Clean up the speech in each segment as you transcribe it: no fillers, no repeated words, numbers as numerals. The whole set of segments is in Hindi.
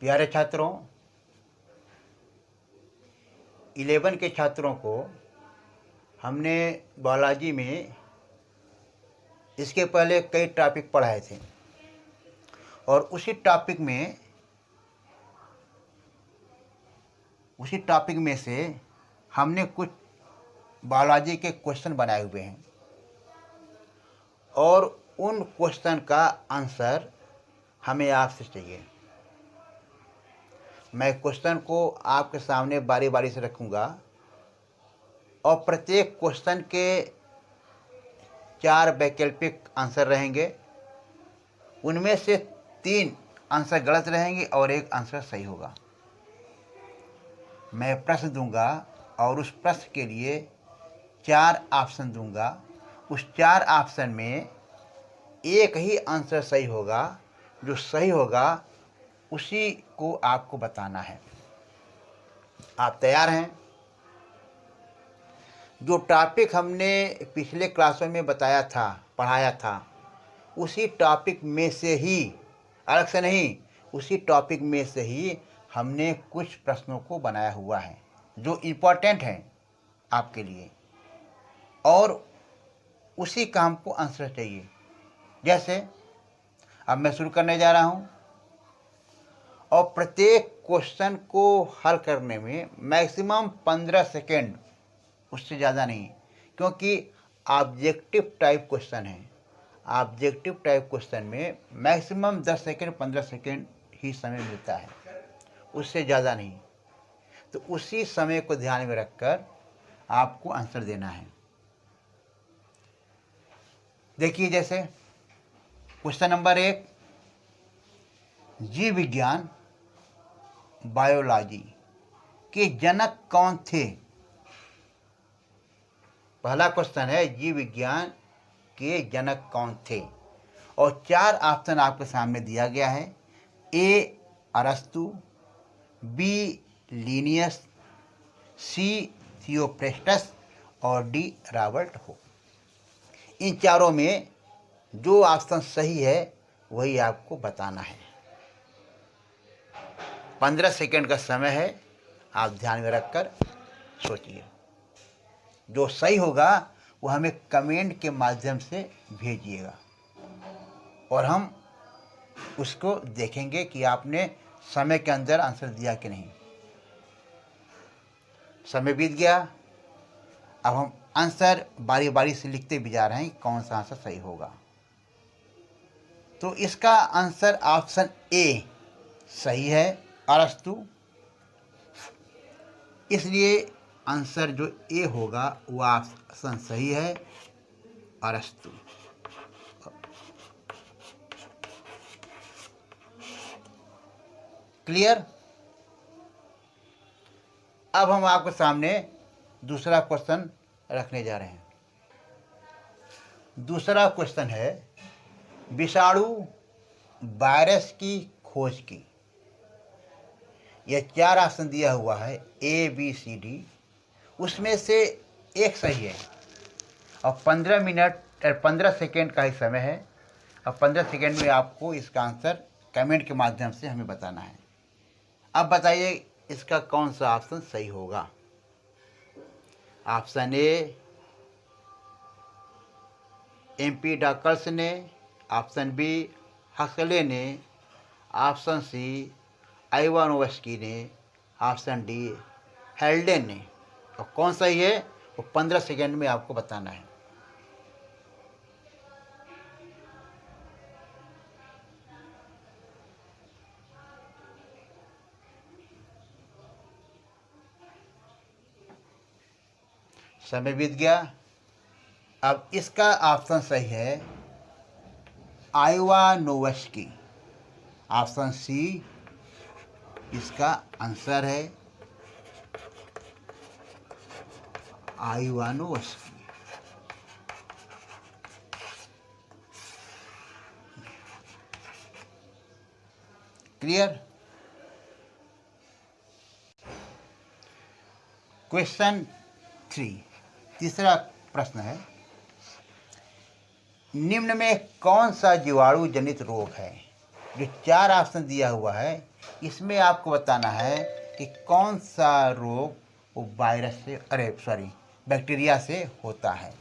प्यारे छात्रों, 11 के छात्रों को हमने बायोलॉजी में इसके पहले कई टॉपिक पढ़ाए थे और उसी टॉपिक में से हमने कुछ बायोलॉजी के क्वेश्चन बनाए हुए हैं और उन क्वेश्चन का आंसर हमें आपसे चाहिए। मैं क्वेश्चन को आपके सामने बारी बारी से रखूँगा और प्रत्येक क्वेश्चन के 4 वैकल्पिक आंसर रहेंगे। उनमें से 3 आंसर गलत रहेंगे और 1 आंसर सही होगा। मैं प्रश्न दूंगा और उस प्रश्न के लिए 4 ऑप्शन दूंगा। उस 4 ऑप्शन में एक ही आंसर सही होगा। जो सही होगा उसी को आपको बताना है। आप तैयार हैं? जो टॉपिक हमने पिछले क्लासों में पढ़ाया था, उसी टॉपिक में से ही, अलग से नहीं, उसी टॉपिक में से ही हमने कुछ प्रश्नों को बनाया हुआ है जो इम्पोर्टेंट हैं आपके लिए, और उसी का हमको आंसर चाहिए। जैसे अब मैं शुरू करने जा रहा हूँ और प्रत्येक क्वेश्चन को हल करने में मैक्सिमम 15 सेकेंड, उससे ज़्यादा नहीं, क्योंकि ऑब्जेक्टिव टाइप क्वेश्चन है। ऑब्जेक्टिव टाइप क्वेश्चन में मैक्सिमम 10 सेकेंड 15 सेकेंड ही समय मिलता है, उससे ज़्यादा नहीं। तो उसी समय को ध्यान में रखकर आपको आंसर देना है। देखिए, जैसे क्वेश्चन नंबर 1, जीव विज्ञान बायोलॉजी के जनक कौन थे? पहला क्वेश्चन है, जीव विज्ञान के जनक कौन थे? और 4 ऑप्शन आपके सामने दिया गया है। ए अरस्तु, बी लीनियस, सी थियोफ्रेस्टस और डी रॉबर्ट हुक। इन चारों में जो ऑप्शन सही है वही आपको बताना है। 15 सेकेंड का समय है, आप ध्यान में रखकर सोचिए। जो सही होगा वो हमें कमेंट के माध्यम से भेजिएगा और हम उसको देखेंगे कि आपने समय के अंदर आंसर दिया कि नहीं। समय बीत गया, अब हम आंसर बारी बारी से लिखते भी जा रहे हैं कौन सा आंसर सही होगा। तो इसका आंसर ऑप्शन ए सही है, अरस्तु। इसलिए आंसर जो ए होगा वो ऑप्शन सही है, अरस्तु। क्लियर? अब हम आपके सामने दूसरा क्वेश्चन रखने जा रहे हैं। दूसरा क्वेश्चन है, विषाणु वायरस की खोज की। यह 4 ऑप्शन दिया हुआ है, ए बी सी डी। उसमें से एक सही है और 15 सेकेंड का ही समय है और 15 सेकेंड में आपको इसका आंसर कमेंट के माध्यम से हमें बताना है। अब बताइए इसका कौन सा ऑप्शन सही होगा। ऑप्शन ए MP डॉकर्स ने, ऑप्शन बी हक्सले ने, ऑप्शन सी आइवानोवस्की ने, ऑप्शन डी हेल्डेन ने। और कौन सही है वो 15 सेकेंड में आपको बताना है। समय बीत गया। अब इसका ऑप्शन सही है, आइवानोवस्की। ऑप्शन सी इसका आंसर है, आइवानोवस्की। क्लियर? क्वेश्चन 3, तीसरा प्रश्न है, निम्न में कौन सा जीवाणु जनित रोग है जो 4 ऑप्शन दिया हुआ है इसमें आपको बताना है कि कौन सा रोग वो वायरस से बैक्टीरिया से होता है।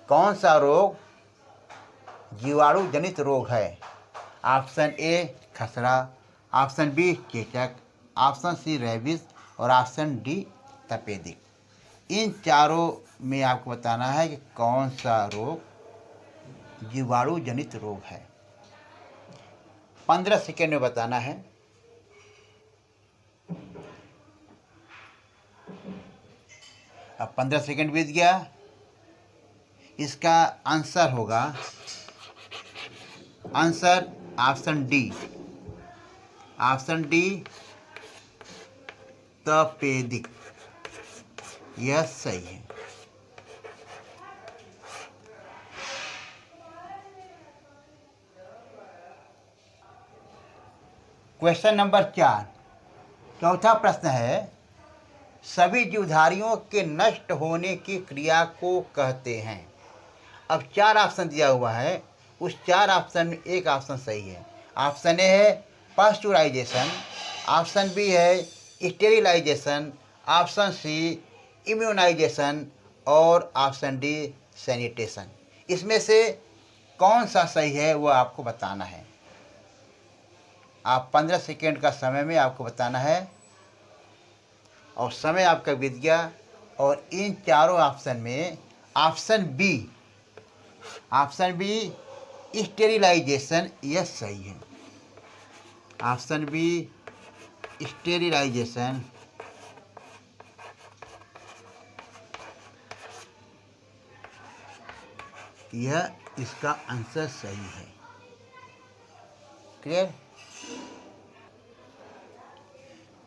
कौन सा रोग जीवाणु जनित रोग है? ऑप्शन ए खसरा, ऑप्शन बी चेचक, ऑप्शन सी रेबीज और ऑप्शन डी तपेदिक। इन चारों में आपको बताना है कि कौन सा रोग जीवाणु जनित रोग है। 15 सेकेंड में बताना है। अब 15 सेकेंड बीत गया। इसका आंसर होगा ऑप्शन डी। ऑप्शन डी तपेदिक, यह सही है। क्वेश्चन नंबर 4, चौथा प्रश्न है, सभी जीवधारियों के नष्ट होने की क्रिया को कहते हैं। अब 4 ऑप्शन दिया हुआ है, उस 4 ऑप्शन में एक ऑप्शन सही है। ऑप्शन ए है पास्चुराइजेशन, ऑप्शन बी है स्टेरिलाइजेशन, ऑप्शन सी इम्यूनाइजेशन और ऑप्शन डी सैनिटेशन। इसमें से कौन सा सही है वो आपको बताना है। आप 15 सेकेंड का समय में आपको बताना है और समय आपका बीत गया। और इन चारों ऑप्शन में ऑप्शन बी स्टेरिलाइजेशन यह सही है। ऑप्शन बी स्टेरिलाइजेशन यह इसका आंसर सही है। क्लियर।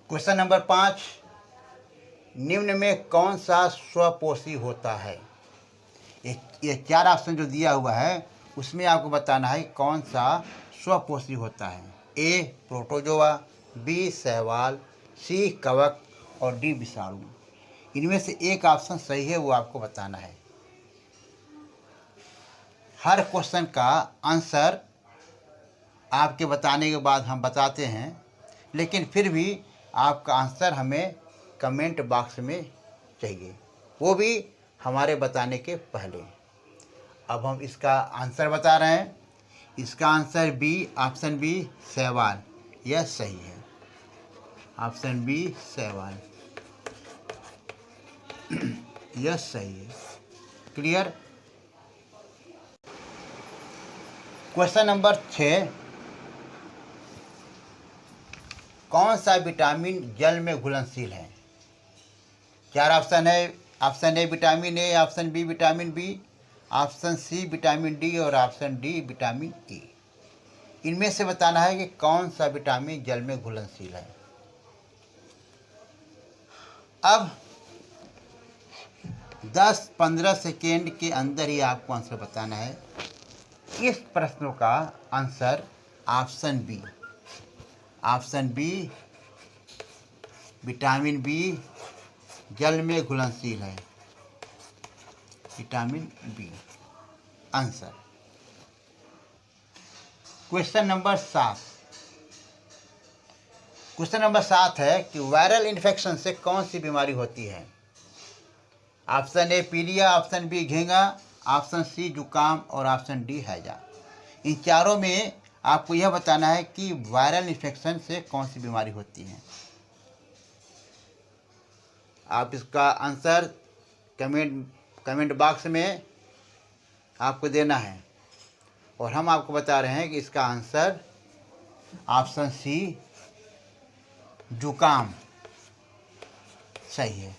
क्वेश्चन नंबर 5, निम्न में कौन सा स्वपोषी होता है? ये 4 ऑप्शन जो दिया हुआ है उसमें आपको बताना है कौन सा स्वपोषी होता है। ए प्रोटोजोआ, बी शैवाल, सी कवक और डी विषाणु। इनमें से एक ऑप्शन सही है वो आपको बताना है। हर क्वेश्चन का आंसर आपके बताने के बाद हम बताते हैं, लेकिन फिर भी आपका आंसर हमें कमेंट बॉक्स में चाहिए, वो भी हमारे बताने के पहले। अब हम इसका आंसर बता रहे हैं। इसका आंसर बी, ऑप्शन बी शैवाल, यह सही है। ऑप्शन बी शैवाल यह सही है। क्लियर। क्वेश्चन नंबर 6, कौन सा विटामिन जल में घुलनशील है? 4 ऑप्शन है। Option A vitamin A, option B vitamin B, option C vitamin D और ऑप्शन डी विटामिन ई। इनमें से बताना है कि कौन सा विटामिन जल में घुलनशील है। अब 10-15 सेकेंड के अंदर ही आपको आंसर बताना है। इस प्रश्नों का answer option B vitamin B जल में घुलनशील है। Vitamin B answer. Question number 7, है कि वायरल इन्फेक्शन से कौन सी बीमारी होती है? ऑप्शन ए पीलिया, ऑप्शन बी घेंगा, ऑप्शन सी जुकाम और ऑप्शन डी हैजा। इन चारों में आपको यह बताना है कि वायरल इन्फेक्शन से कौन सी बीमारी होती है। आप इसका आंसर कमेंट बॉक्स में आपको देना है और हम आपको बता रहे हैं कि इसका आंसर ऑप्शन सी जुकाम सही है।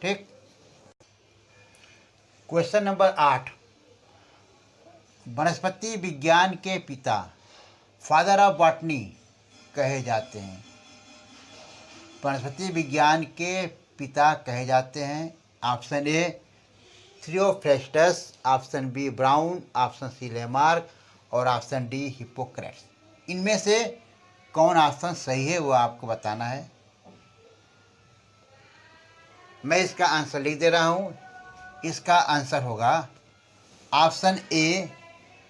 ठीक। क्वेश्चन नंबर 8, वनस्पति विज्ञान के पिता फादर ऑफ बॉटनी कहे जाते हैं। वनस्पति विज्ञान के पिता कहे जाते हैं। Option A Theophrastus, option B Brown, option C Lamarck और ऑप्शन डी हिप्पोक्रेट्स। इनमें से कौन ऑप्शन सही है वो आपको बताना है। मैं इसका आंसर लिख दे रहा हूँ। इसका आंसर होगा option A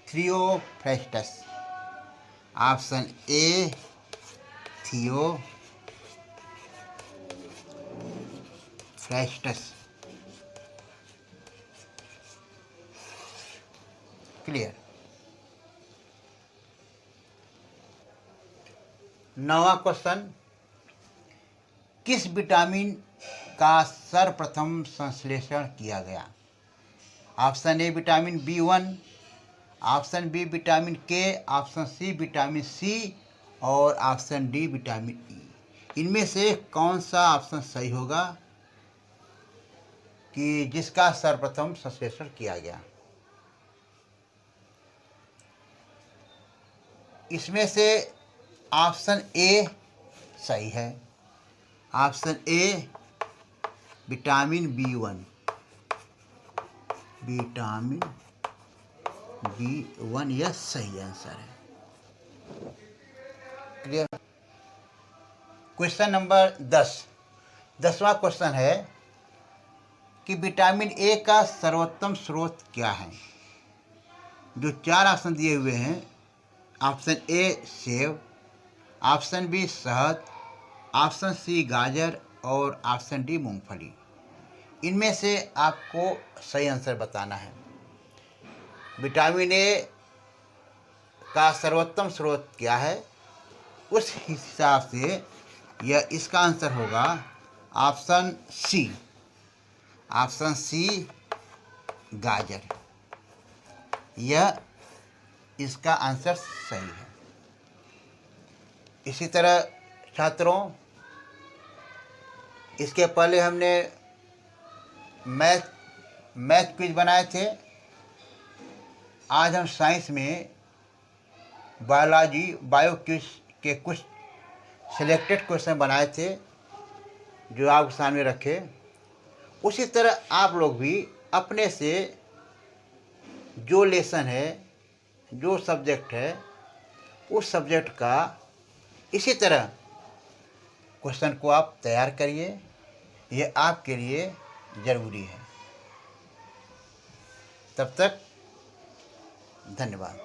Theophrastus, option A Theophrastus. Clear. 9वां क्वेश्चन, किस विटामिन का सर्वप्रथम संश्लेषण किया गया? Option A vitamin B1, option B vitamin K, option C vitamin C और ऑप्शन डी विटामिन ई। इनमें से कौन सा ऑप्शन सही होगा कि जिसका सर्वप्रथम संश्लेषण किया गया? इसमें से ऑप्शन ए सही है। Option A vitamin B1, vitamin B1 यह सही आंसर है। क्लियर। क्वेश्चन नंबर 10वां क्वेश्चन है कि विटामिन ए का सर्वोत्तम स्रोत क्या है? जो 4 ऑप्शन दिए हुए हैं, ऑप्शन ए सेब, ऑप्शन बी शहद, ऑप्शन सी गाजर और ऑप्शन डी मूंगफली। इनमें से आपको सही आंसर बताना है। विटामिन ए का सर्वोत्तम स्रोत क्या है, उस हिसाब से यह इसका आंसर होगा ऑप्शन सी, ऑप्शन सी गाजर। यह इसका आंसर सही है। इसी तरह छात्रों, इसके पहले हमने मैथ क्विज बनाए थे। आज हम साइंस में बायो क्विज के कुछ सिलेक्टेड क्वेश्चन बनाए थे जो आपके सामने रखे। उसी तरह आप लोग भी अपने से जो लेसन है, जो सब्जेक्ट है, उस सब्जेक्ट का इसी तरह क्वेश्चन को आप तैयार करिए। ये आपके लिए ज़रूरी है। तब तक धन्यवाद।